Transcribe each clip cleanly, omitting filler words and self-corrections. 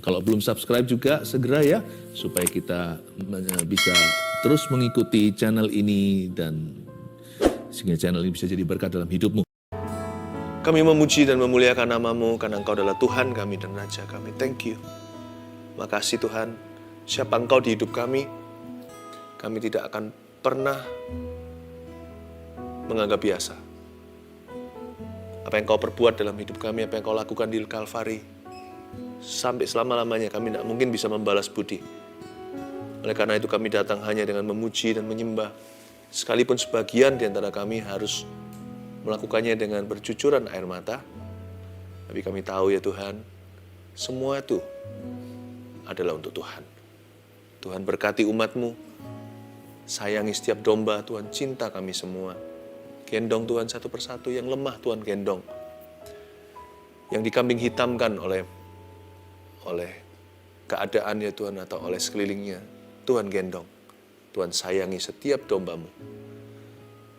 Kalau belum subscribe juga segera ya, supaya kita bisa terus mengikuti channel ini dan sehingga channel ini bisa jadi berkat dalam hidupmu. Kami memuji dan memuliakan nama-Mu karena Engkau adalah Tuhan kami dan Raja kami. Thank you. Makasih Tuhan. Siapa Engkau di hidup kami tidak akan pernah menganggap biasa. Apa yang Kau perbuat dalam hidup kami, apa yang Kau lakukan di Kalvari, sampai selama-lamanya kami tidak mungkin bisa membalas budi. Oleh karena itu kami datang hanya dengan memuji dan menyembah. Sekalipun sebagian di antara kami harus melakukannya dengan bercucuran air mata, tapi kami tahu ya Tuhan, semua itu adalah untuk Tuhan. Tuhan berkati umat-Mu, sayangi setiap domba, Tuhan cinta kami semua. Gendong Tuhan satu persatu, yang lemah Tuhan gendong. Yang dikambing hitamkan oleh keadaannya Tuhan atau oleh sekelilingnya, Tuhan gendong. Tuhan sayangi setiap domba-Mu,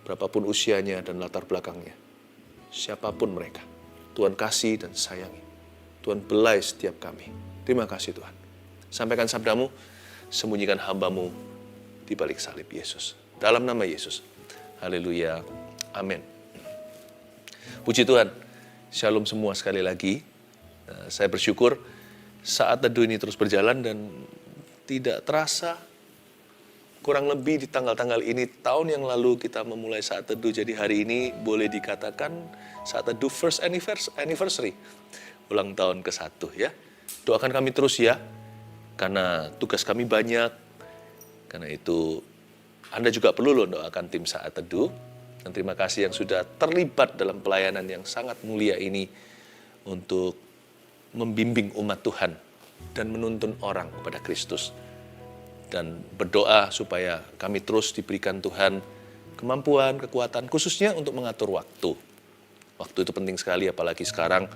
berapapun usianya dan latar belakangnya, siapapun mereka, Tuhan kasih dan sayangi. Tuhan belai setiap kami. Terima kasih Tuhan. Sampaikan sabda-Mu, sembunyikan hamba-Mu di balik salib Yesus. Dalam nama Yesus. Haleluya. Amin. Puji Tuhan. Shalom semua sekali lagi. Saya bersyukur saat teduh ini terus berjalan dan tidak terasa kurang lebih di tanggal-tanggal ini tahun yang lalu kita memulai saat teduh. Jadi hari ini boleh dikatakan saat teduh first anniversary. Ulang tahun ke-1 ya. Doakan kami terus ya. Karena tugas kami banyak. Karena itu Anda juga perlu loh doakan tim saat teduh. Dan terima kasih yang sudah terlibat dalam pelayanan yang sangat mulia ini untuk membimbing umat Tuhan dan menuntun orang kepada Kristus. Dan berdoa supaya kami terus diberikan Tuhan kemampuan, kekuatan, khususnya untuk mengatur waktu. Waktu itu penting sekali, apalagi sekarang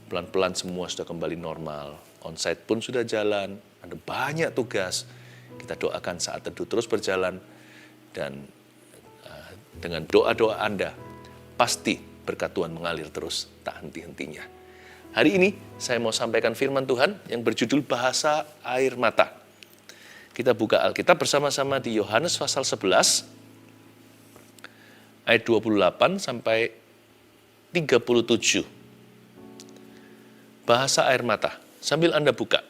pelan-pelan semua sudah kembali normal. Onsite pun sudah jalan, ada banyak tugas. Kita doakan saat teduh terus berjalan, dan dengan doa-doa Anda, pasti berkat Tuhan mengalir terus, tak henti-hentinya. Hari ini saya mau sampaikan firman Tuhan yang berjudul Bahasa Air Mata. Kita buka Alkitab bersama-sama di Yohanes pasal 11, ayat 28 sampai 37. Bahasa air mata. Sambil Anda buka.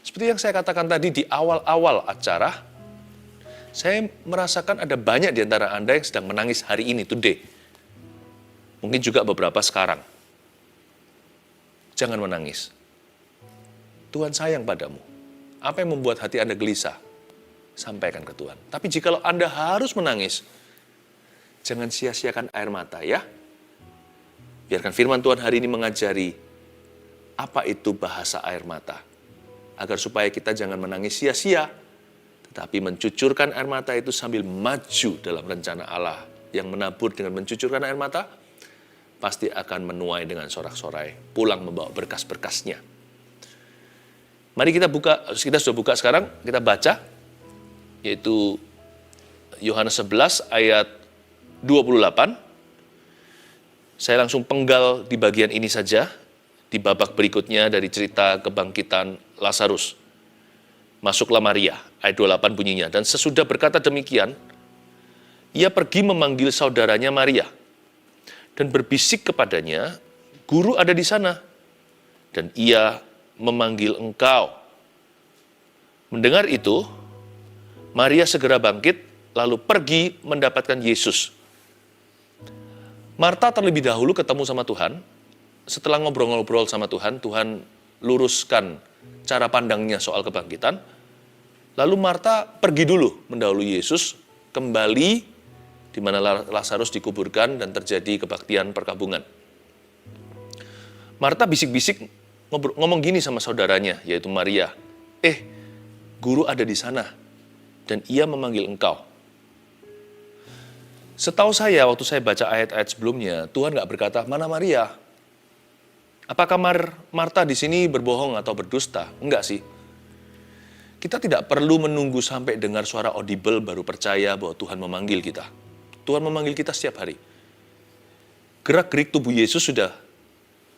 Seperti yang saya katakan tadi di awal-awal acara, saya merasakan ada banyak di antara Anda yang sedang menangis hari ini, today. Mungkin juga beberapa sekarang. Jangan menangis. Tuhan sayang padamu. Apa yang membuat hati Anda gelisah? Sampaikan ke Tuhan. Tapi jikalau Anda harus menangis, jangan sia-siakan air mata ya. Biarkan firman Tuhan hari ini mengajari apa itu bahasa air mata. Agar supaya kita jangan menangis sia-sia, tetapi mencucurkan air mata itu sambil maju dalam rencana Allah. Yang menabur dengan mencucurkan air mata, pasti akan menuai dengan sorak-sorai, pulang membawa berkas-berkasnya. Mari kita sudah buka sekarang, kita baca, yaitu Yohanes 11 ayat 28. Saya langsung penggal di bagian ini saja, di babak berikutnya dari cerita kebangkitan Lazarus. Masuklah Maria, ayat 28 bunyinya. Dan sesudah berkata demikian, ia pergi memanggil saudaranya Maria dan berbisik kepadanya, "Guru ada di sana, dan ia memanggil engkau." Mendengar itu, Maria segera bangkit, lalu pergi mendapatkan Yesus. Marta terlebih dahulu ketemu sama Tuhan. Setelah ngobrol-ngobrol sama Tuhan, Tuhan luruskan cara pandangnya soal kebangkitan. Lalu Marta pergi dulu mendahului Yesus, kembali di mana Lazarus dikuburkan dan terjadi kebaktian perkabungan. Marta bisik-bisik ngomong gini sama saudaranya, yaitu Maria. Guru ada di sana, dan ia memanggil engkau. Setahu saya, waktu saya baca ayat-ayat sebelumnya, Tuhan nggak berkata, mana Maria? Apakah Marta di sini berbohong atau berdusta? Enggak sih. Kita tidak perlu menunggu sampai dengar suara audible baru percaya bahwa Tuhan memanggil kita. Tuhan memanggil kita setiap hari. Gerak-gerik tubuh Yesus sudah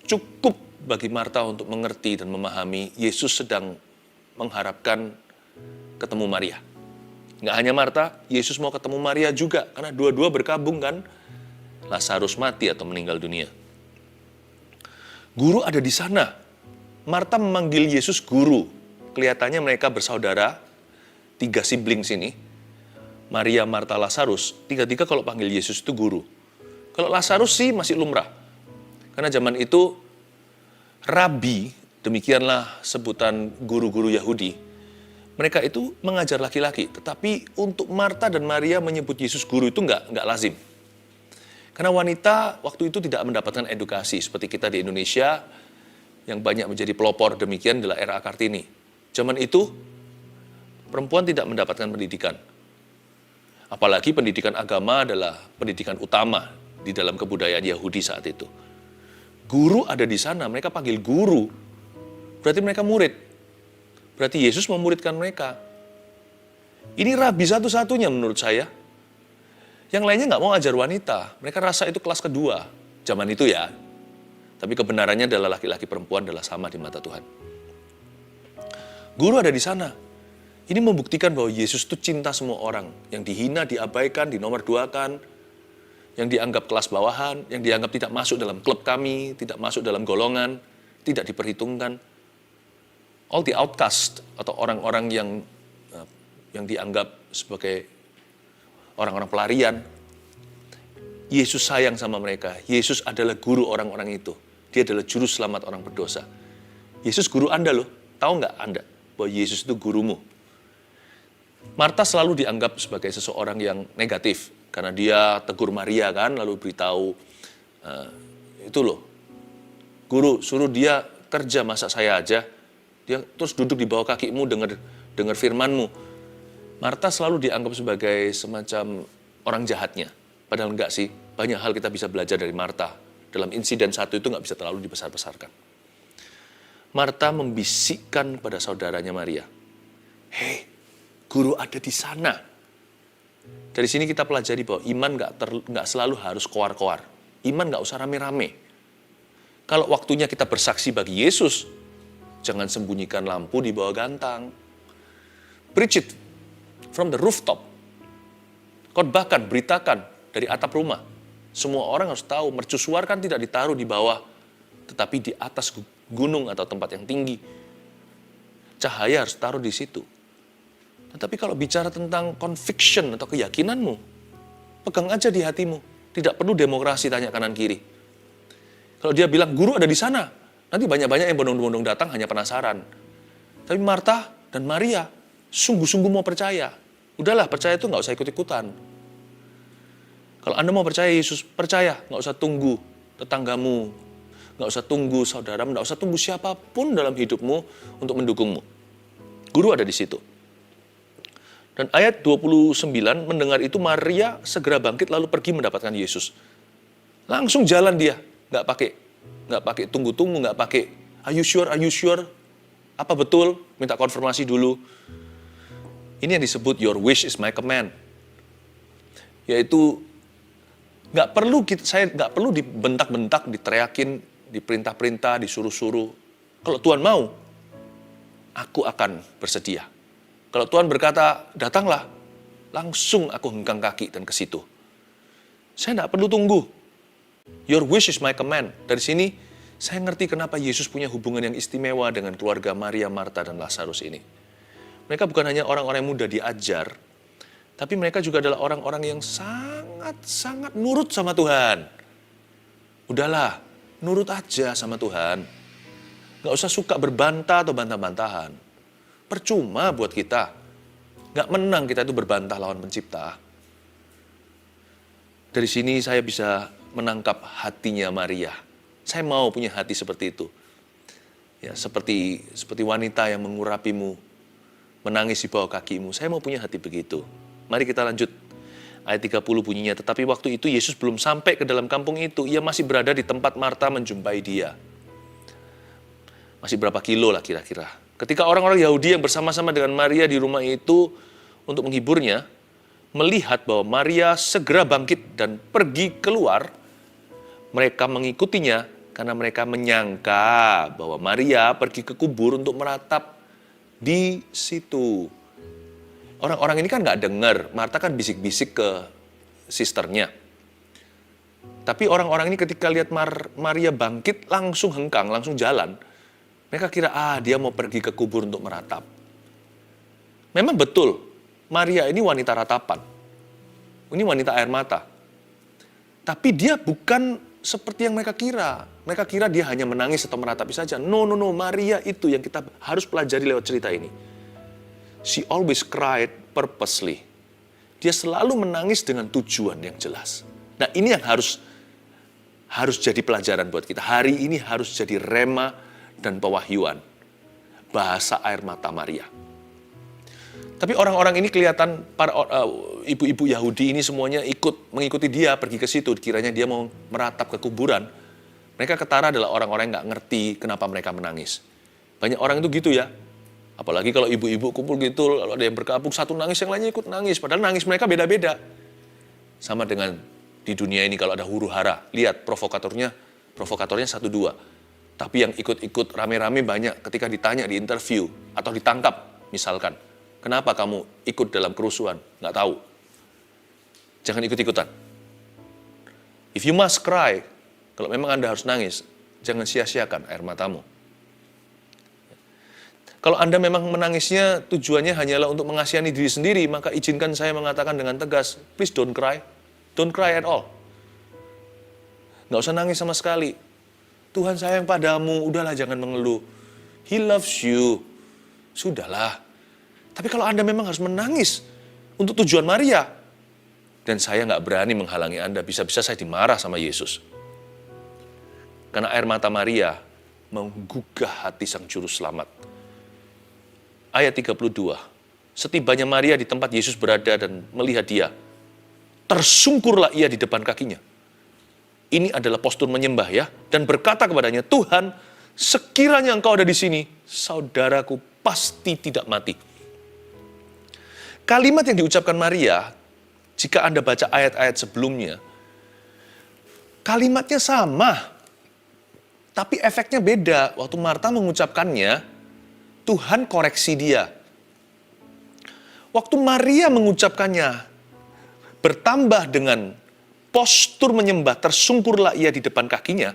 cukup bagi Marta untuk mengerti dan memahami Yesus sedang mengharapkan ketemu Maria. Nggak hanya Marta, Yesus mau ketemu Maria juga, karena dua-dua berkabung kan. Lazarus mati atau meninggal dunia. Guru ada di sana. Marta memanggil Yesus guru. Kelihatannya mereka bersaudara, 3 siblings ini. Maria, Marta, Lazarus, tiga-tiga kalau panggil Yesus itu guru. Kalau Lazarus sih masih lumrah. Karena zaman itu, rabi, demikianlah sebutan guru-guru Yahudi, mereka itu mengajar laki-laki. Tetapi untuk Marta dan Maria menyebut Yesus guru itu nggak lazim. Karena wanita waktu itu tidak mendapatkan edukasi seperti kita di Indonesia yang banyak menjadi pelopor demikian adalah era Kartini. Zaman itu perempuan tidak mendapatkan pendidikan. Apalagi pendidikan agama adalah pendidikan utama di dalam kebudayaan Yahudi saat itu. Guru ada di sana, mereka panggil guru. Berarti mereka murid. Berarti Yesus memuridkan mereka. Ini rabi satu-satunya menurut saya. Yang lainnya nggak mau ajar wanita. Mereka rasa itu kelas kedua. Zaman itu ya. Tapi kebenarannya adalah laki-laki perempuan adalah sama di mata Tuhan. Guru ada di sana. Ini membuktikan bahwa Yesus itu cinta semua orang. Yang dihina, diabaikan, dinomorduakan. Yang dianggap kelas bawahan. Yang dianggap tidak masuk dalam klub kami. Tidak masuk dalam golongan. Tidak diperhitungkan. All the outcast atau orang-orang yang dianggap sebagai orang-orang pelarian. Yesus sayang sama mereka. Yesus adalah guru orang-orang itu. Dia adalah juru selamat orang berdosa. Yesus guru Anda loh. Tahu nggak Anda bahwa Yesus itu gurumu? Marta selalu dianggap sebagai seseorang yang negatif. Karena dia tegur Maria kan, lalu beritahu, itu loh, guru suruh dia kerja, masa saya aja. Dia terus duduk di bawah kakimu, dengar firmanmu. Marta selalu dianggap sebagai semacam orang jahatnya. Padahal enggak sih, banyak hal kita bisa belajar dari Marta. Dalam insiden satu itu enggak bisa terlalu dibesar-besarkan. Marta membisikkan pada saudaranya Maria, "Hei, guru ada di sana." Dari sini kita pelajari bahwa iman enggak selalu harus koar-koar. Iman enggak usah rame-rame. Kalau waktunya kita bersaksi bagi Yesus, jangan sembunyikan lampu di bawah gantang. Preach it from the rooftop. Khotbahkan, beritakan dari atap rumah. Semua orang harus tahu, mercusuar kan tidak ditaruh di bawah, tetapi di atas gunung atau tempat yang tinggi. Cahaya harus taruh di situ. Tetapi kalau bicara tentang conviction atau keyakinanmu, pegang aja di hatimu. Tidak perlu demokrasi tanya kanan kiri. Kalau dia bilang, guru ada di sana, nanti banyak-banyak yang bondong-bondong datang hanya penasaran. Tapi Marta dan Maria sungguh-sungguh mau percaya. Udahlah, percaya itu nggak usah ikut-ikutan. Kalau Anda mau percaya Yesus, percaya. Nggak usah tunggu tetanggamu, nggak usah tunggu saudaramu, nggak usah tunggu siapapun dalam hidupmu untuk mendukungmu. Guru ada di situ. Dan ayat 29, mendengar itu Maria segera bangkit lalu pergi mendapatkan Yesus. Langsung jalan dia, nggak pakai tunggu-tunggu, nggak pakai are you sure, apa betul, minta konfirmasi dulu. Ini yang disebut your wish is my command. Yaitu saya nggak perlu dibentak-bentak, diteriakin, diperintah-perintah, disuruh-suruh. Kalau Tuhan mau, aku akan bersedia. Kalau Tuhan berkata, datanglah, langsung aku hengkang kaki dan ke situ. Saya nggak perlu tunggu. Your wish is my command. Dari sini, saya ngerti kenapa Yesus punya hubungan yang istimewa dengan keluarga Maria, Marta, dan Lazarus ini. Mereka bukan hanya orang-orang yang mudah diajar, tapi mereka juga adalah orang-orang yang sangat-sangat nurut sama Tuhan. Udahlah, nurut aja sama Tuhan. Gak usah suka berbantah atau bantah-bantahan. Percuma buat kita. Gak menang kita itu berbantah lawan pencipta. Dari sini saya bisa menangkap hatinya Maria. Saya mau punya hati seperti itu. Ya, seperti wanita yang mengurapimu, menangis di bawah kakimu. Saya mau punya hati begitu. Mari kita lanjut. Ayat 30 bunyinya, tetapi waktu itu Yesus belum sampai ke dalam kampung itu. Ia masih berada di tempat Marta menjumpai dia. Masih berapa kilo lah kira-kira. Ketika orang-orang Yahudi yang bersama-sama dengan Maria di rumah itu untuk menghiburnya, melihat bahwa Maria segera bangkit dan pergi keluar, mereka mengikutinya Karena mereka menyangka bahwa Maria pergi ke kubur untuk meratap di situ. Orang-orang ini kan nggak dengar. Marta kan bisik-bisik ke sisternya. Tapi orang-orang ini ketika lihat Maria bangkit langsung hengkang, langsung jalan. Mereka kira, dia mau pergi ke kubur untuk meratap. Memang betul, Maria ini wanita ratapan. Ini wanita air mata. Tapi dia bukan seperti yang mereka kira. Mereka kira dia hanya menangis atau meratapi saja. No. Maria itu yang kita harus pelajari lewat cerita ini. She always cried purposely. Dia selalu menangis dengan tujuan yang jelas. Nah, ini yang harus jadi pelajaran buat kita. Hari ini harus jadi rema dan pewahyuan. Bahasa air mata Maria. Tapi orang-orang ini kelihatan, para ibu-ibu Yahudi ini semuanya mengikuti dia pergi ke situ. Kiranya dia mau meratap ke kuburan. Mereka ketara adalah orang-orang yang nggak ngerti kenapa mereka menangis. Banyak orang itu gitu ya. Apalagi kalau ibu-ibu kumpul gitu, kalau ada yang berkabung, satu nangis, yang lainnya ikut nangis. Padahal nangis mereka beda-beda. Sama dengan di dunia ini kalau ada huru hara. Lihat provokatornya 1-2. Tapi yang ikut-ikut rame-rame banyak ketika ditanya di interview atau ditangkap misalkan. Kenapa kamu ikut dalam kerusuhan? Nggak tahu. Jangan ikut-ikutan. If you must cry, kalau memang Anda harus nangis, jangan sia-siakan air matamu. Kalau Anda memang menangisnya tujuannya hanyalah untuk mengasihani diri sendiri, maka izinkan saya mengatakan dengan tegas, please don't cry. Don't cry at all. Nggak usah nangis sama sekali. Tuhan sayang padamu, udahlah jangan mengeluh. He loves you. Sudahlah. Tapi kalau Anda memang harus menangis untuk tujuan Maria, dan saya nggak berani menghalangi Anda, bisa-bisa saya dimarah sama Yesus. Karena air mata Maria menggugah hati sang juru selamat. Ayat 32, setibanya Maria di tempat Yesus berada dan melihat dia, tersungkurlah ia di depan kakinya. Ini adalah postur menyembah ya, dan berkata kepadanya, Tuhan, sekiranya engkau ada di sini, saudaraku pasti tidak mati. Kalimat yang diucapkan Maria, jika Anda baca ayat-ayat sebelumnya, kalimatnya sama, tapi efeknya beda. Waktu Marta mengucapkannya, Tuhan koreksi dia. Waktu Maria mengucapkannya, bertambah dengan postur menyembah, tersungkurlah ia di depan kakinya.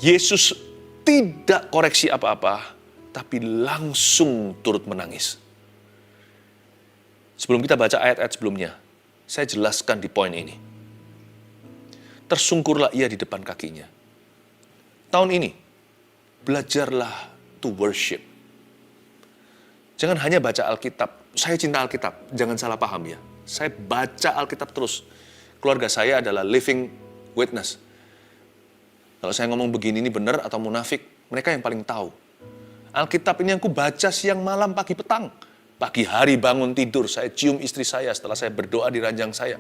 Yesus tidak koreksi apa-apa, tapi langsung turut menangis. Sebelum kita baca ayat-ayat sebelumnya, saya jelaskan di poin ini. Tersungkurlah ia di depan kakinya. Tahun ini, belajarlah to worship. Jangan hanya baca Alkitab. Saya cinta Alkitab, jangan salah paham ya. Saya baca Alkitab terus. Keluarga saya adalah living witness. Kalau saya ngomong begini ini benar atau munafik, mereka yang paling tahu. Alkitab ini aku baca siang, malam, pagi, petang. Pagi hari bangun tidur, saya cium istri saya setelah saya berdoa di ranjang saya.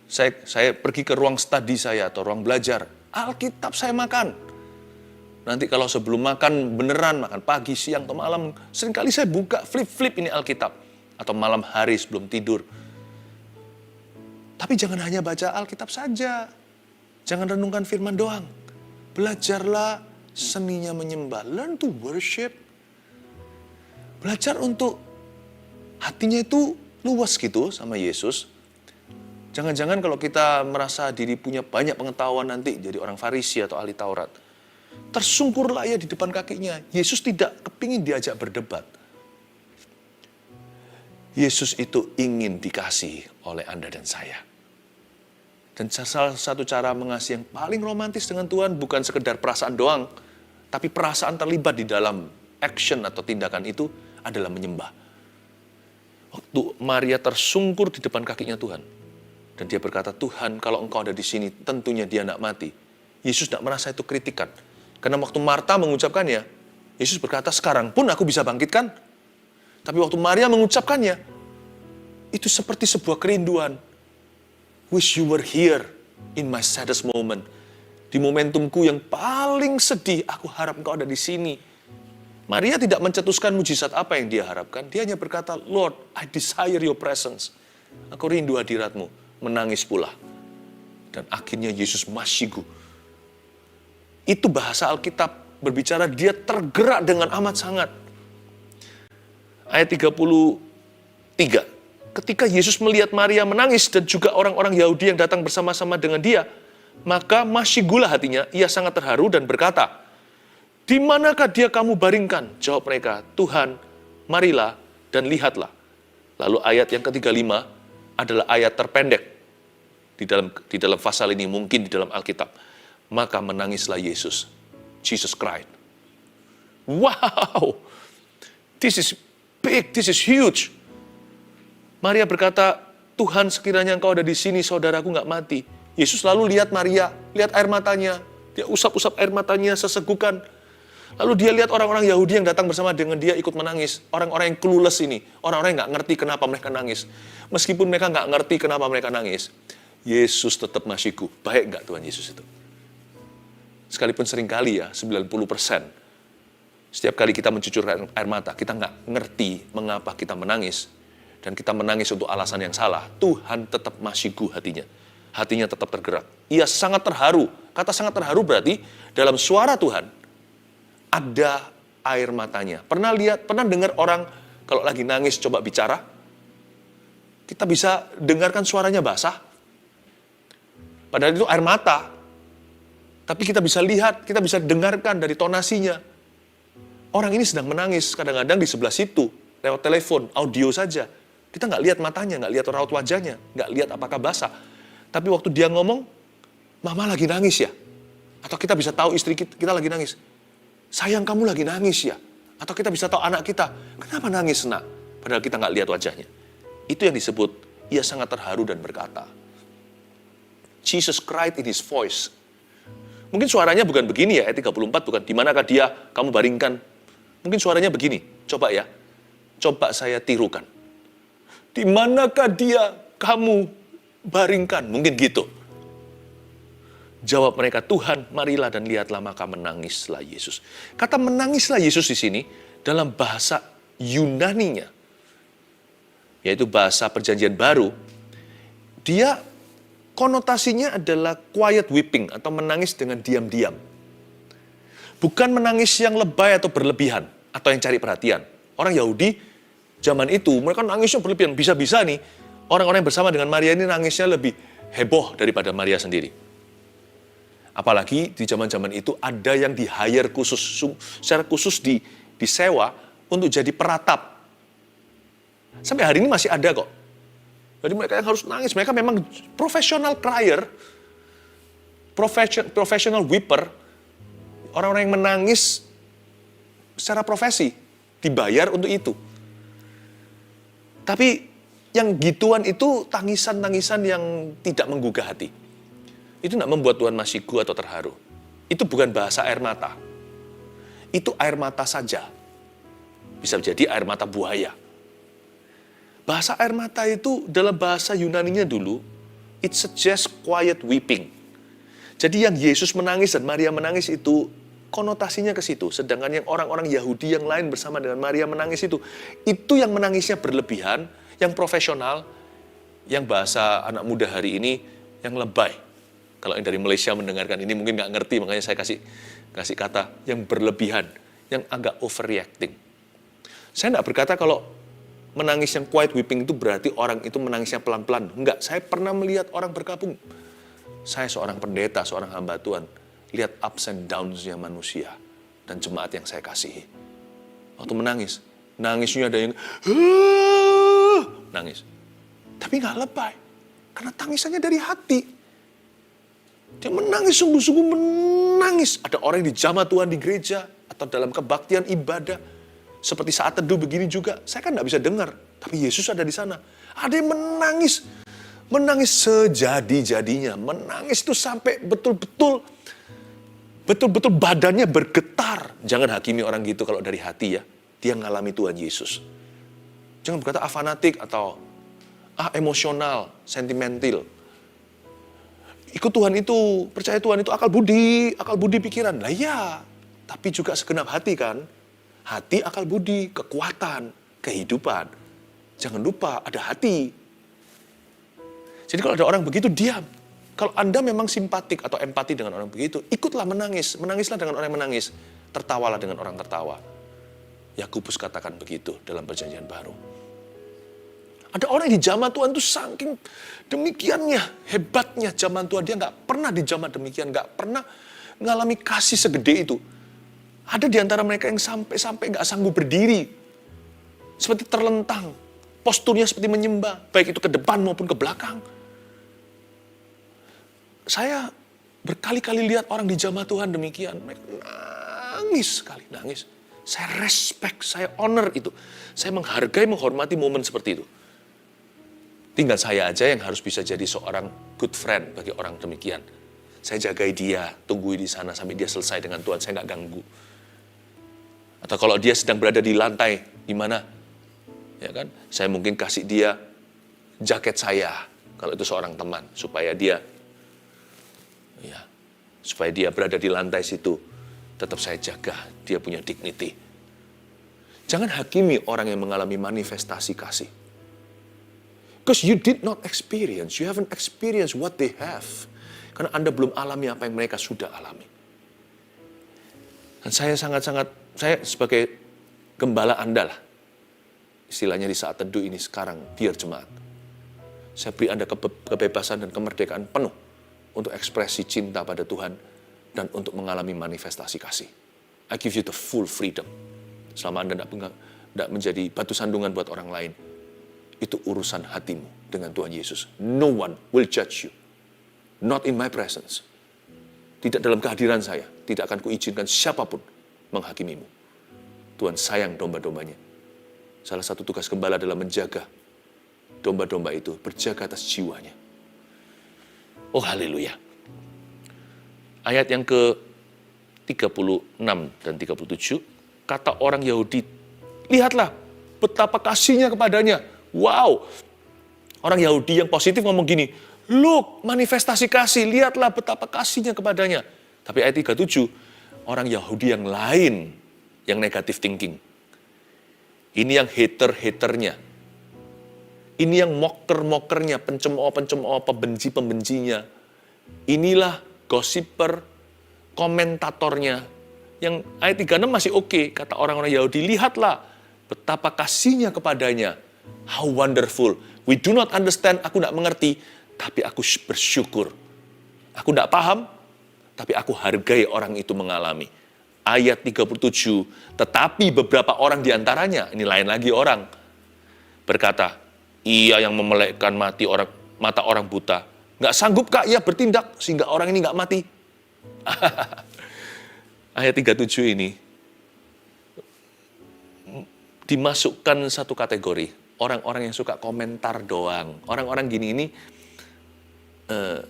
Saya pergi ke ruang studi saya atau ruang belajar. Alkitab saya makan. Nanti kalau sebelum makan beneran, makan pagi, siang, atau malam, seringkali saya buka flip-flip ini Alkitab. Atau malam hari sebelum tidur. Tapi jangan hanya baca Alkitab saja. Jangan renungkan firman doang. Belajarlah seninya menyembah. Learn to worship. Belajar untuk hatinya itu luas gitu sama Yesus. Jangan-jangan kalau kita merasa diri punya banyak pengetahuan nanti jadi orang Farisi atau ahli Taurat. Tersungkurlah ia di depan kakinya. Yesus tidak kepingin diajak berdebat. Yesus itu ingin dikasih oleh Anda dan saya. Dan salah satu cara mengasihi yang paling romantis dengan Tuhan bukan sekedar perasaan doang, tapi perasaan terlibat di dalam action atau tindakan itu adalah menyembah. Waktu Maria tersungkur di depan kakinya Tuhan, dan dia berkata, Tuhan kalau engkau ada di sini, tentunya dia tidak mati. Yesus tidak merasa itu kritikan. Karena waktu Marta mengucapkannya, Yesus berkata, sekarang pun aku bisa bangkitkan. Tapi waktu Maria mengucapkannya, itu seperti sebuah kerinduan. Wish you were here in my saddest moment. Di momentumku yang paling sedih, aku harap engkau ada di sini. Maria tidak mencetuskan mujizat apa yang dia harapkan. Dia hanya berkata, Lord, I desire your presence. Aku rindu hadiratmu. Menangis pula. Dan akhirnya Yesus masyigu Itu bahasa Alkitab berbicara dia tergerak dengan amat sangat. Ayat 33. Ketika Yesus melihat Maria menangis dan juga orang-orang Yahudi yang datang bersama-sama dengan dia, maka masih gula hatinya, ia sangat terharu dan berkata, "Di manakah dia kamu baringkan?" Jawab mereka, "Tuhan, marilah dan lihatlah." Lalu ayat yang ke-35 adalah ayat terpendek di dalam pasal ini, mungkin di dalam Alkitab. Maka menangislah Yesus. Jesus cried. Wow! This is big, this is huge. Maria berkata, "Tuhan, sekiranya Engkau ada di sini, saudaraku nggak mati." Yesus lalu lihat Maria, lihat air matanya. Dia usap-usap air matanya sesegukan. Lalu dia lihat orang-orang Yahudi yang datang bersama dengan dia ikut menangis. Orang-orang yang clueless ini, orang-orang yang nggak ngerti kenapa mereka nangis. Meskipun mereka nggak ngerti kenapa mereka nangis, Yesus tetap nasiku. Baik nggak Tuhan Yesus itu? Sekalipun seringkali ya, 90%. Setiap kali kita mencucurkan air mata, kita nggak ngerti mengapa kita menangis. Dan kita menangis untuk alasan yang salah. Tuhan tetap masiku hatinya. Hatinya tetap tergerak. Ia sangat terharu. Kata sangat terharu berarti dalam suara Tuhan ada air matanya. Pernah dengar orang kalau lagi nangis coba bicara? Kita bisa dengarkan suaranya basah. Padahal itu air mata. Tapi kita bisa lihat, kita bisa dengarkan dari tonasinya. Orang ini sedang menangis, kadang-kadang di sebelah situ, lewat telepon, audio saja. Kita nggak lihat matanya, nggak lihat raut wajahnya, nggak lihat apakah basah. Tapi waktu dia ngomong, "Mama lagi nangis ya?" Atau kita bisa tahu istri kita lagi nangis. "Sayang, kamu lagi nangis ya?" Atau kita bisa tahu anak kita, "Kenapa nangis, nak?" Padahal kita nggak lihat wajahnya. Itu yang disebut, ia sangat terharu dan berkata. Jesus cried in his voice. Mungkin suaranya bukan begini ya, ayat 34 bukan, "Di manakah dia kamu baringkan?" Mungkin suaranya begini, coba ya. Coba saya tirukan. "Di manakah dia kamu baringkan?" Mungkin gitu. Jawab mereka, "Tuhan, marilah dan lihatlah." Maka menangislah Yesus. Kata menangislah Yesus di sini dalam bahasa Yunaninya, yaitu bahasa Perjanjian Baru, dia konotasinya adalah quiet weeping atau menangis dengan diam-diam. Bukan menangis yang lebay atau berlebihan atau yang cari perhatian. Orang Yahudi zaman itu mereka nangisnya berlebihan. Bisa-bisa nih orang-orang yang bersama dengan Maria ini nangisnya lebih heboh daripada Maria sendiri. Apalagi di zaman-zaman itu ada yang di-hire khusus, secara khusus disewa untuk jadi peratap. Sampai hari ini masih ada kok. Jadi mereka yang harus nangis, mereka memang professional crier, professional weeper, orang-orang yang menangis secara profesi, dibayar untuk itu. Tapi yang gituan itu tangisan-tangisan yang tidak menggugah hati. Itu tidak membuat Tuhan masiku atau terharu. Itu bukan bahasa air mata. Itu air mata saja. Bisa jadi air mata buaya. Bahasa air mata itu dalam bahasa Yunaninya dulu, it suggests quiet weeping. Jadi yang Yesus menangis dan Maria menangis itu konotasinya ke situ. Sedangkan yang orang-orang Yahudi yang lain bersama dengan Maria menangis itu yang menangisnya berlebihan, yang profesional, yang bahasa anak muda hari ini, yang lebay. Kalau yang dari Malaysia mendengarkan ini mungkin nggak ngerti, makanya saya kasih kata yang berlebihan, yang agak overreacting. Saya nggak berkata kalau menangis yang quiet weeping itu berarti orang itu menangisnya pelan-pelan. Enggak, saya pernah melihat orang berkabung. Saya seorang pendeta, seorang hamba Tuhan. Lihat ups and downs-nya manusia dan jemaat yang saya kasihi. Waktu menangis, nangisnya ada yang nangis. Tapi nggak lebay, karena tangisannya dari hati. Dia menangis, sungguh-sungguh menangis. Ada orang yang dijamah Tuhan di gereja atau dalam kebaktian ibadah. Seperti saat teduh begini juga, saya kan nggak bisa dengar. Tapi Yesus ada di sana. Ada yang menangis. Menangis sejadi-jadinya. Menangis itu sampai betul-betul badannya bergetar. Jangan hakimi orang gitu kalau dari hati ya. Dia ngalami Tuhan Yesus. Jangan berkata fanatik atau emosional, sentimental. Ikut Tuhan itu, percaya Tuhan itu akal budi pikiran. Lah ya, tapi juga segenap hati kan. Hati, akal budi, kekuatan, kehidupan. Jangan lupa ada hati. Jadi kalau ada orang begitu, diam. Kalau Anda memang simpatik atau empati dengan orang begitu, ikutlah menangis. Menangislah dengan orang yang menangis. Tertawalah dengan orang tertawa. Yakobus katakan begitu dalam perjanjian baru. Ada orang yang di zaman Tuhan itu saking demikiannya, hebatnya zaman Tuhan. Dia nggak pernah di zaman demikian, nggak pernah mengalami kasih segede itu. Ada di antara mereka yang sampai nggak sanggup berdiri. Seperti terlentang. Posturnya seperti menyembah, baik itu ke depan maupun ke belakang. Saya berkali-kali lihat orang di zaman Tuhan demikian. Mereka nangis sekali, nangis. Saya respect, saya honor itu. Saya menghargai, menghormati momen seperti itu. Tinggal saya aja yang harus bisa jadi seorang good friend bagi orang demikian. Saya jagai dia, tungguin di sana sampai dia selesai dengan Tuhan, saya nggak ganggu. Atau kalau dia sedang berada di lantai, di mana? Ya kan? Saya mungkin kasih dia jaket saya, kalau itu seorang teman, supaya dia berada di lantai situ. Tetap saya jaga, dia punya dignity. Jangan hakimi orang yang mengalami manifestasi kasih. Because you did not experience, you haven't experienced what they have. Karena Anda belum alami apa yang mereka sudah alami. Dan saya saya sebagai gembala Anda lah, istilahnya di saat teduh ini sekarang, dear jemaat. Saya beri Anda kebebasan dan kemerdekaan penuh untuk ekspresi cinta pada Tuhan dan untuk mengalami manifestasi kasih. I give you the full freedom. Selama Anda tidak menjadi batu sandungan buat orang lain, itu urusan hatimu dengan Tuhan Yesus. No one will judge you. Not in my presence. Tidak dalam kehadiran saya. Tidak akan kuizinkan siapapun menghakimimu. Tuhan sayang domba-dombanya. Salah satu tugas gembala adalah menjaga domba-domba itu, berjaga atas jiwanya. Oh haleluya. Ayat yang ke-36 dan 37, kata orang Yahudi, lihatlah betapa kasihnya kepadanya. Wow, orang Yahudi yang positif ngomong gini, look, manifestasi kasih, lihatlah betapa kasihnya kepadanya. Tapi ayat 37, orang Yahudi yang lain, yang negative thinking. Ini yang hater-haternya. Ini yang mocker-mockernya, pencemooh-pencemooh, pembenci-pembencinya. Inilah gossiper, komentatornya. Yang ayat 36 masih oke, kata orang-orang Yahudi, lihatlah betapa kasihnya kepadanya. How wonderful. We do not understand, aku tidak mengerti, tapi aku bersyukur. Aku tidak paham, tapi aku hargai orang itu mengalami. Ayat 37, tetapi beberapa orang diantaranya, ini lain lagi orang, berkata, ia yang memelekkan mata orang buta. Nggak sanggup kak ia bertindak sehingga orang ini nggak mati. Ayat 37 ini dimasukkan satu kategori. Orang-orang yang suka komentar doang. Orang-orang gini ini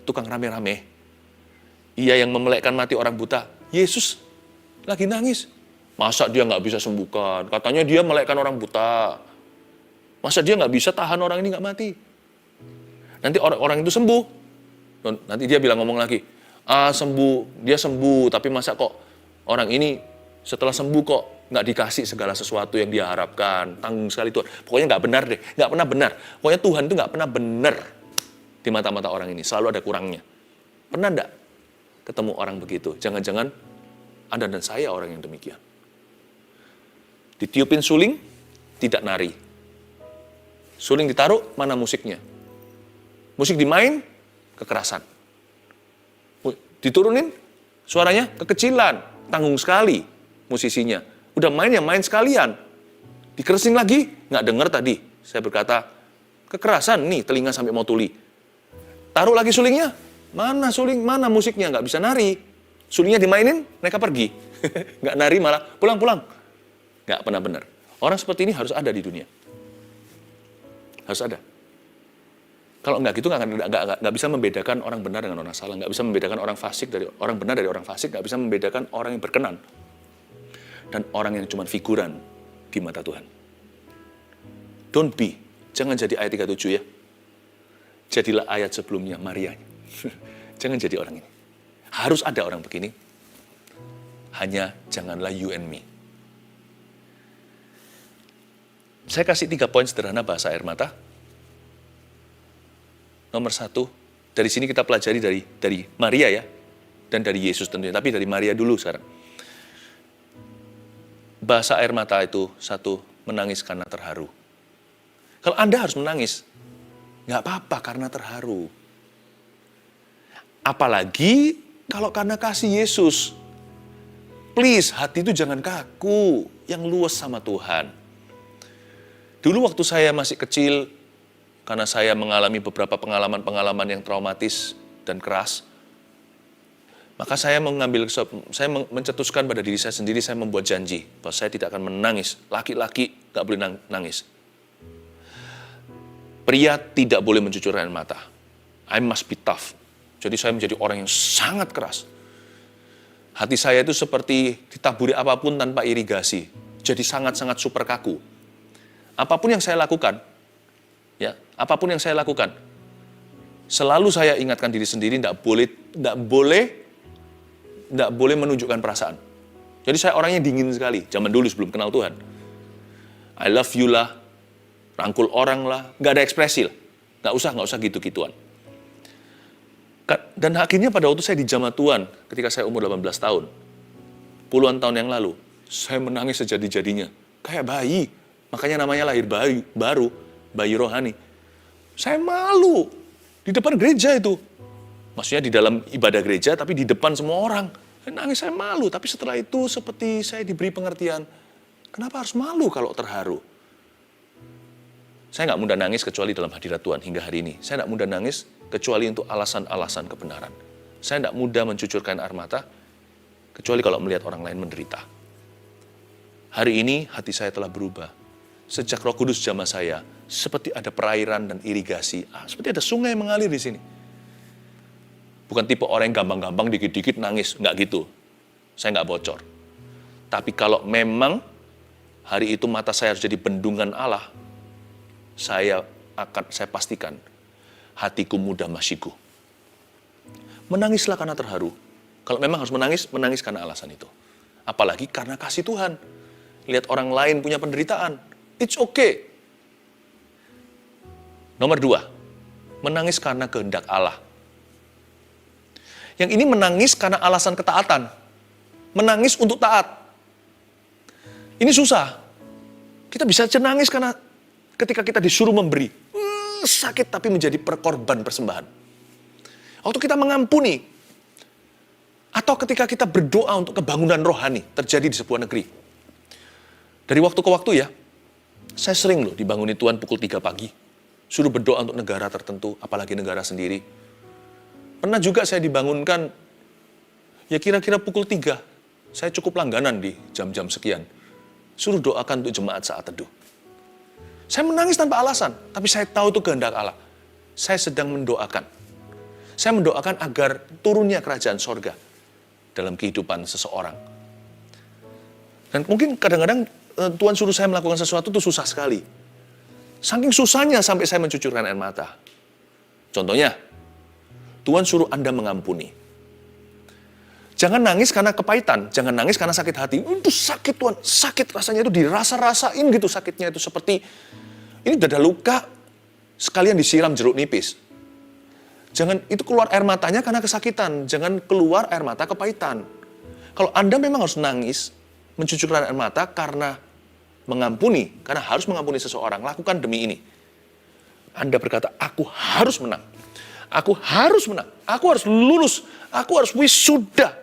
tukang rame-rame. Ia yang memelekkan mati orang buta. Yesus lagi nangis. Masa dia nggak bisa sembuhkan? Katanya dia melekkan orang buta. Masa dia nggak bisa tahan orang ini nggak mati? Nanti orang itu sembuh. Nanti dia ngomong lagi. Sembuh, dia sembuh. Tapi masa kok orang ini setelah sembuh kok nggak dikasih segala sesuatu yang dia harapkan. Tanggung sekali Tuhan. Pokoknya nggak benar deh. Nggak pernah benar. Pokoknya Tuhan itu nggak pernah benar di mata-mata orang ini. Selalu ada kurangnya. Pernah nggak ketemu orang begitu? Jangan-jangan Anda dan saya orang yang demikian. Ditiupin suling, tidak nari. Suling ditaruh, mana musiknya? Musik dimain, kekerasan. Diturunin, suaranya kekecilan. Tanggung sekali musisinya. Udah main ya main sekalian. Dikeresin lagi, nggak dengar tadi. Saya berkata, kekerasan nih telinga sampai mau tuli. Taruh lagi sulingnya, mana suling, mana musiknya, nggak bisa nari. Sulingnya dimainin, mereka pergi. Nggak nari malah pulang-pulang. Nggak pernah benar. Orang seperti ini harus ada di dunia. Harus ada. Kalau nggak gitu nggak bisa membedakan orang benar dengan orang salah, nggak bisa membedakan orang fasik dari orang benar dari orang fasik, nggak bisa membedakan orang yang berkenan dan orang yang cuma figuran di mata Tuhan. Don't be, jangan jadi ayat 37 ya. Jadilah ayat sebelumnya Maria. Jangan jadi orang ini. Harus ada orang begini. Hanya janganlah you and me. Saya kasih 3 poin sederhana bahasa air mata. Nomor 1, Dari sini kita pelajari dari Maria ya, dan dari Yesus tentunya. Tapi dari Maria dulu sekarang. Bahasa air mata itu satu, menangis karena terharu. Kalau Anda harus menangis, nggak apa-apa karena terharu. Apalagi kalau karena kasih Yesus. Please, hati itu jangan kaku, yang luas sama Tuhan. Dulu waktu saya masih kecil, karena saya mengalami beberapa pengalaman-pengalaman yang traumatis dan keras, maka saya mencetuskan pada diri saya sendiri, saya membuat janji bahwa saya tidak akan menangis. Laki-laki nggak boleh nangis. Pria tidak boleh mencucurkan air mata. I must be tough. Jadi saya menjadi orang yang sangat keras. Hati saya itu seperti ditaburi apapun tanpa irigasi. Jadi sangat-sangat super kaku. Apapun yang saya lakukan, selalu saya ingatkan diri sendiri, tidak boleh menunjukkan perasaan. Jadi saya orangnya dingin sekali, zaman dulu sebelum kenal Tuhan. I love you lah, rangkul orang lah, nggak ada ekspresi lah. Nggak usah gitu-gituan. Dan akhirnya pada waktu saya dijamah Tuhan, ketika saya umur 18 tahun, puluhan tahun yang lalu, saya menangis sejadi-jadinya. Kayak bayi, makanya namanya lahir baru, bayi rohani. Saya malu, di depan gereja itu. Maksudnya di dalam ibadah gereja, tapi di depan semua orang. Saya nangis, saya malu. Tapi setelah itu seperti saya diberi pengertian, kenapa harus malu kalau terharu? Saya nggak mudah nangis kecuali dalam hadirat Tuhan hingga hari ini. Saya nggak mudah nangis kecuali untuk alasan-alasan kebenaran. Saya tidak mudah mencucurkan air mata, kecuali kalau melihat orang lain menderita. Hari ini hati saya telah berubah. Sejak Roh Kudus jamah saya, seperti ada perairan dan irigasi. Seperti ada sungai yang mengalir di sini. Bukan tipe orang yang gampang-gampang dikit-dikit nangis, nggak gitu. Saya nggak bocor. Tapi kalau memang hari itu mata saya harus jadi bendungan Allah, saya pastikan hatiku mudah masiku. Menangislah karena terharu. Kalau memang harus menangis karena alasan itu. Apalagi karena kasih Tuhan. Lihat orang lain punya penderitaan. It's okay. Nomor 2, menangis karena kehendak Allah. Yang ini menangis karena alasan ketaatan. Menangis untuk taat. Ini susah. Kita bisa nangis karena ketika kita disuruh memberi. Sakit tapi menjadi perkorban persembahan. Waktu kita mengampuni. Atau ketika kita berdoa untuk kebangunan rohani terjadi di sebuah negeri. Dari waktu ke waktu ya, saya sering loh dibangunin Tuhan pukul 3 pagi. Suruh berdoa untuk negara tertentu, apalagi negara sendiri. Pernah juga saya dibangunkan, ya kira-kira pukul 3. Saya cukup langganan di jam-jam sekian. Suruh doakan untuk jemaat saat teduh. Saya menangis tanpa alasan, tapi saya tahu itu kehendak Allah. Saya sedang mendoakan. Saya mendoakan agar turunnya kerajaan sorga dalam kehidupan seseorang. Dan mungkin kadang-kadang Tuhan suruh saya melakukan sesuatu itu susah sekali. Saking susahnya sampai saya mencucurkan air mata. Contohnya, Tuhan suruh Anda mengampuni. Jangan nangis karena kepahitan, jangan nangis karena sakit hati. Itu sakit Tuhan, sakit rasanya itu dirasa-rasain gitu sakitnya itu seperti ini udah ada luka, sekalian disiram jeruk nipis. Jangan itu keluar air matanya karena kesakitan, jangan keluar air mata kepahitan. Kalau Anda memang harus nangis, mencucurkan air mata karena mengampuni, karena harus mengampuni seseorang, lakukan demi ini. Anda berkata, aku harus menang. Aku harus menang. Aku harus lulus. Aku harus wisuda.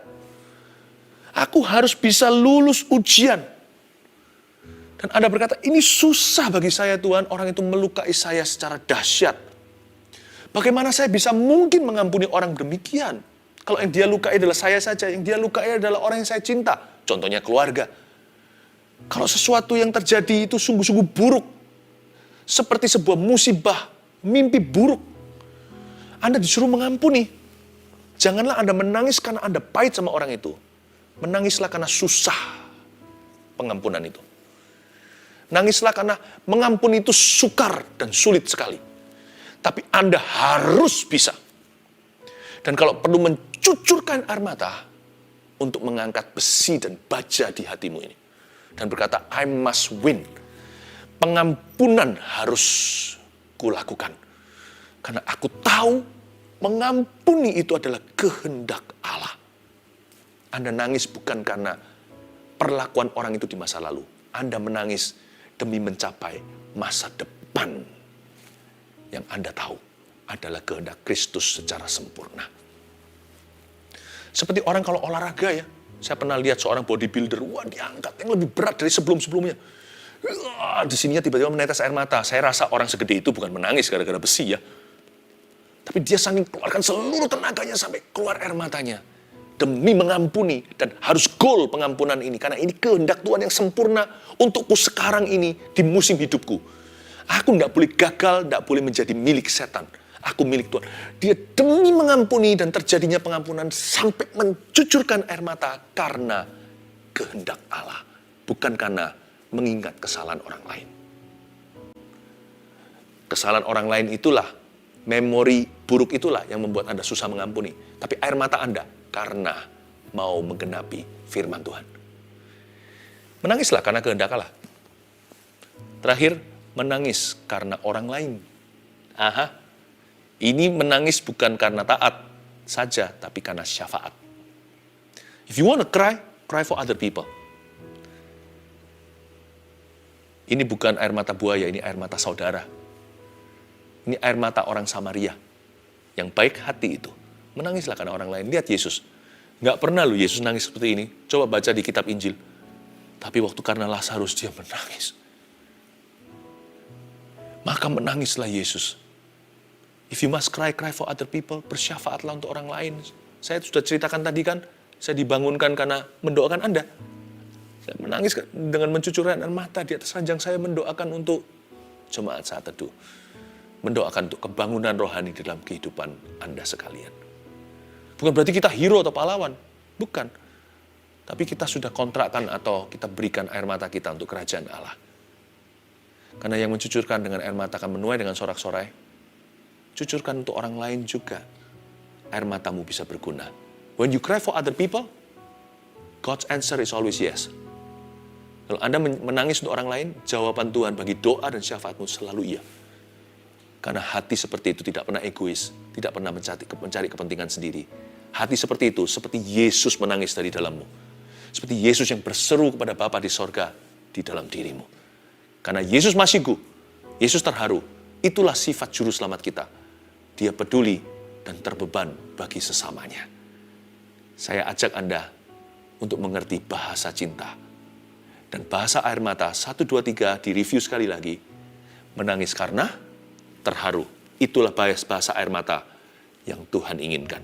Aku harus bisa lulus ujian. Dan Anda berkata, ini susah bagi saya Tuhan, orang itu melukai saya secara dahsyat. Bagaimana saya bisa mungkin mengampuni orang demikian? Kalau yang dia lukai adalah saya saja, yang dia lukai adalah orang yang saya cinta. Contohnya keluarga. Kalau sesuatu yang terjadi itu sungguh-sungguh buruk, seperti sebuah musibah, mimpi buruk, Anda disuruh mengampuni. Janganlah Anda menangis karena Anda pahit sama orang itu. Menangislah karena susah pengampunan itu. Nangislah karena mengampuni itu sukar dan sulit sekali. Tapi Anda harus bisa. Dan kalau perlu mencucurkan air mata untuk mengangkat besi dan baja di hatimu ini. Dan berkata, I must win. Pengampunan harus kulakukan. Karena aku tahu mengampuni itu adalah kehendak Allah. Anda nangis bukan karena perlakuan orang itu di masa lalu. Anda menangis demi mencapai masa depan yang Anda tahu adalah kehendak Kristus secara sempurna. Seperti orang kalau olahraga ya. Saya pernah lihat seorang bodybuilder, wah diangkat yang lebih berat dari sebelum-sebelumnya. Di sininya tiba-tiba menetes air mata. Saya rasa orang segede itu bukan menangis gara-gara besi ya. Tapi dia saking keluarkan seluruh tenaganya sampai keluar air matanya. Demi mengampuni, dan harus goal pengampunan ini. Karena ini kehendak Tuhan yang sempurna untukku sekarang ini di musim hidupku. Aku tidak boleh gagal, tidak boleh menjadi milik setan. Aku milik Tuhan. Dia demi mengampuni dan terjadinya pengampunan sampai mencucurkan air mata karena kehendak Allah. Bukan karena mengingat kesalahan orang lain. Kesalahan orang lain itulah, memori buruk itulah yang membuat Anda susah mengampuni. Tapi air mata Anda karena mau menggenapi firman Tuhan. Menangislah karena kehendak Allah. Terakhir, menangis karena orang lain. Ini menangis bukan karena taat saja, tapi karena syafaat. If you want to cry, cry for other people. Ini bukan air mata buaya, ini air mata saudara. Ini air mata orang Samaria yang baik hati itu. Menangislah karena orang lain. Lihat Yesus. Nggak pernah loh Yesus nangis seperti ini. Coba baca di kitab Injil. Tapi waktu karena Lazarus dia menangis. Maka menangislah Yesus. If you must cry, cry for other people. Bersyafaatlah untuk orang lain. Saya sudah ceritakan tadi kan, saya dibangunkan karena mendoakan Anda. Saya menangis dengan mencucurkan air mata di atas ranjang saya, mendoakan untuk jemaat saat teduh. Mendoakan untuk kebangunan rohani dalam kehidupan Anda sekalian. Bukan berarti kita hero atau pahlawan. Bukan. Tapi kita sudah kontrakkan atau kita berikan air mata kita untuk kerajaan Allah. Karena yang mencucurkan dengan air mata akan menuai dengan sorak-sorai. Cucurkan untuk orang lain juga. Air matamu bisa berguna. When you cry for other people, God's answer is always yes. Kalau Anda menangis untuk orang lain, jawaban Tuhan bagi doa dan syafaatmu selalu iya. Karena hati seperti itu tidak pernah egois, tidak pernah mencari kepentingan sendiri. Hati seperti itu, seperti Yesus menangis dari dalammu. Seperti Yesus yang berseru kepada Bapa di sorga di dalam dirimu. Karena Yesus Masihiku, Yesus terharu, itulah sifat juru selamat kita. Dia peduli dan terbeban bagi sesamanya. Saya ajak Anda untuk mengerti bahasa cinta. Dan bahasa air mata, 1, 2, 3, direview sekali lagi. Menangis karena terharu. Itulah bahasa air mata yang Tuhan inginkan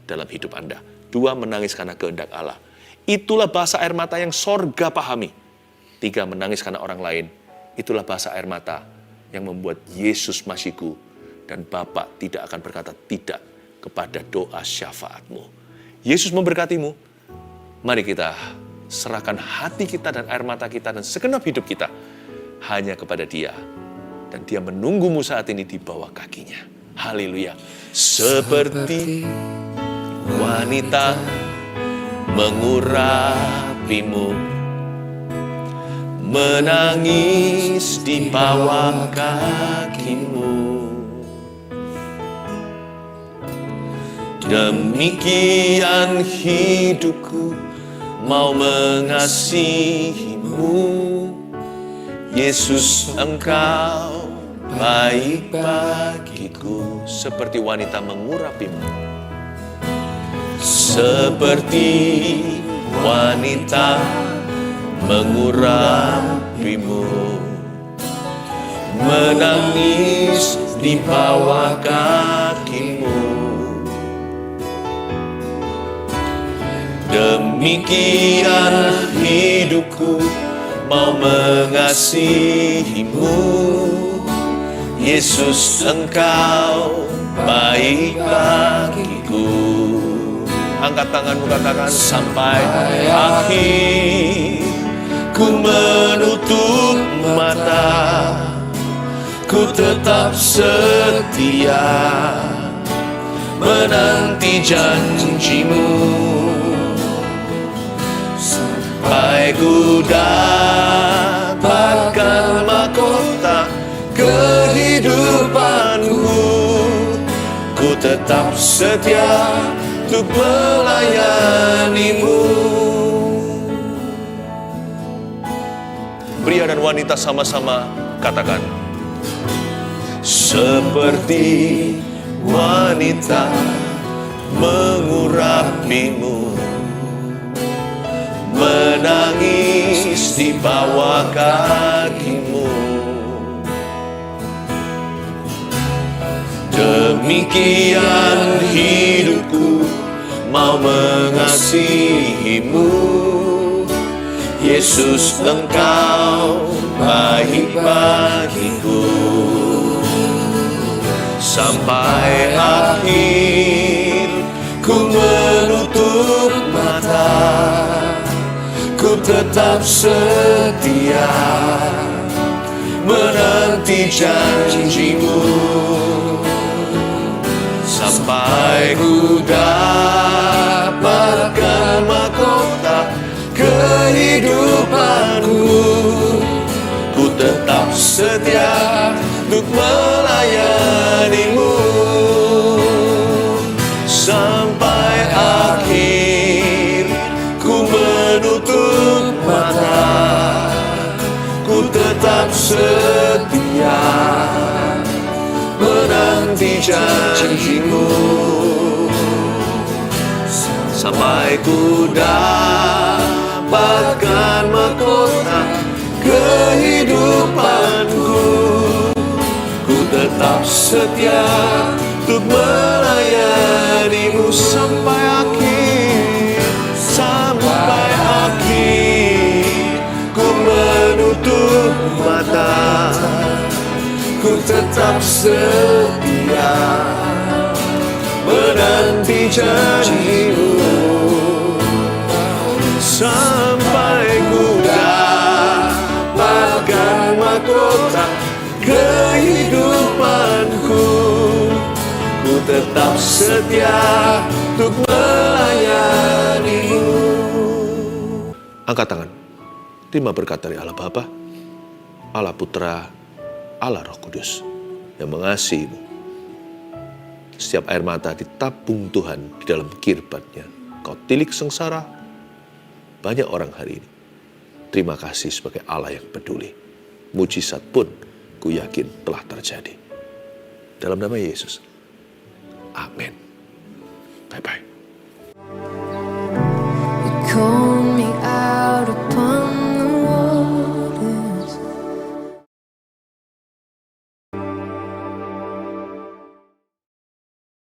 dalam hidup Anda. 2, menangis karena kehendak Allah. Itulah bahasa air mata yang sorga pahami. 3, menangis karena orang lain. Itulah bahasa air mata yang membuat Yesus Masihiku dan Bapa tidak akan berkata tidak kepada doa syafaatmu. Yesus memberkatimu. Mari kita serahkan hati kita dan air mata kita dan segenap hidup kita hanya kepada Dia. Dan Dia menunggumu saat ini di bawah kakinya. Haleluya. Seperti wanita mengurapimu, menangis di bawah kakimu. Demikian hidupku mau mengasihimu. Yesus, Engkau baik bagiku. Seperti wanita mengurapimu. Seperti wanita mengurapimu, menangis di bawah kakimu. Demikian hidupku mau mengasihimu. Yesus, Engkau baik bagiku. Angkat tanganmu, katakan, sampai akhir ku menutup mata, ku tetap setia menanti janjimu. Sampai ku dapatkan mahkota kehidupanku, ku tetap tetap setia untuk melayanimu. Pria dan wanita sama-sama katakan, seperti wanita mengurapimu, menangis di bawah kakimu. Demikian hidupku mau mengasihimu, Yesus, Engkau baik bagiku. Sampai akhir ku menutup mata, ku tetap setia menanti janjimu. Sampai ku dapatkan mahkota kehidupanku, ku tetap setia untuk melayanimu. Sampai akhir ku menutup mata, ku tetap setia menanti janjimu. Sampai ku dapatkan mahkota kehidupanku, ku tetap setia untuk melayanimu. Sampai akhir, sampai akhir ku menutup mata, ku tetap setia menanti janjimu. Sampai ku dapatkan mahkota kehidupanku, ku tetap setia untuk melayanimu. Angkat tangan, terima berkat dari Allah Bapa, Allah Putra, Allah Roh Kudus yang mengasihimu. Setiap air mata ditabung Tuhan di dalam kirbatnya. Kau tilik sengsara banyak orang hari ini. Terima kasih sebagai Allah yang peduli. Mujizat pun ku yakin telah terjadi. Dalam nama Yesus. Amin.